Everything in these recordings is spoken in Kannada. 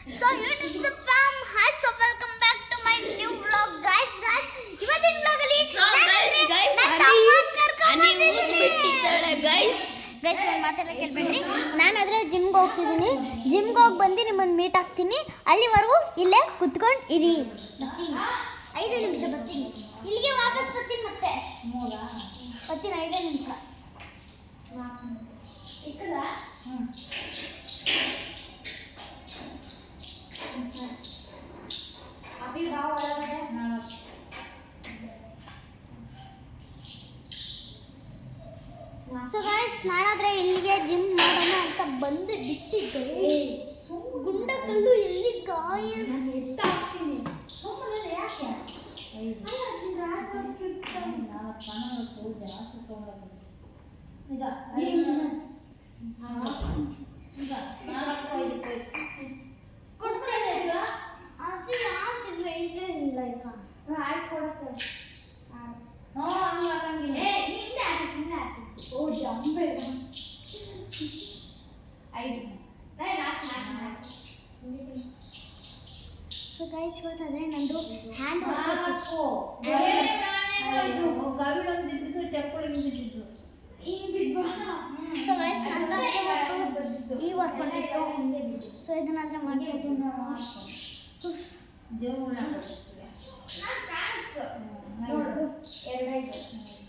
So here is the fam. Hi, so welcome back to my new vlog, guys. ಇವತ್ತಿನ vlog ಅಲ್ಲಿ ಗೈಸ್ ಒಂದು ಮಾತೆಲ್ಲ ಕೇಳ್ಬೇಡ್ರಿ. ನಾನು ಅದ್ರ ಜಿಮ್ಗೆ ಹೋಗ್ತಿದ್ದೀನಿ. ಜಿಮ್ಗೆ ಹೋಗಿ ಬಂದು ನಿಮ್ಮನ್ನು ಮೀಟ್ ಆಗ್ತೀನಿ. ಅಲ್ಲಿವರೆಗೂ ಇಲ್ಲೇ ಕುತ್ಕೊಂಡು ಇರಿ. 5 ನಿಮಿಷ ಬರ್ತೀನಿ. ಇಲ್ಲಿಗೆ ವಾಪಸ್ ಬರ್ತೀನಿ ಮತ್ತೆ. ಬರ್ತೀನಿ 5 ನಿಮಿಷ. ಇಕ್ಕಲ್ಲ? ಅಭಿ ಬಾ ಒಳಗಡೆ. ಸೊ ಗೈಸ್ ನಾನಾದ್ರೆ ಇಲ್ಲಿಗೆ ಜಿಮ್ ಮಾಡೋಣ ಅಂತ ಬಂದು ಬಿಟ್ಟಿದ್ದೆ. ಗುಂಡಕಲ್ಲು ಎಲ್ಲಿ ಗಾಯ ಎತ್ತಾಗ್ತೀನಿ. ಯಾಕೆ ಕೊಡ್ತೇನೆ ಅದು ಯಾಕೆ ವೆಯ್ಟ್ ಇಲ್ಲ ಈಗ ಆಯ್ತು ಕೊಡ್ತೇನೆ. ಸೊ ಗೈಸ್ ಗೊತ್ತಾದ್ರೆ ನಂದು ಹ್ಯಾಂಡ್ ಸೊ ಗೈಸ್ ನಂದಂದ್ರೆ ಮತ್ತು ಈ ವರ್ಕೌಟ್ ಇತ್ತು. ಸೊ ಇದನ್ನಾದ್ರೆ ಮಾಡ್ಬೋದು.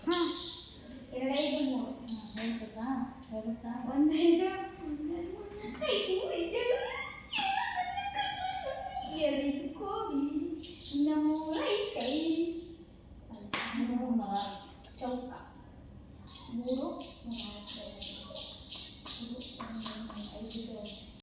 ಹಾಂ 2 5 3 1 5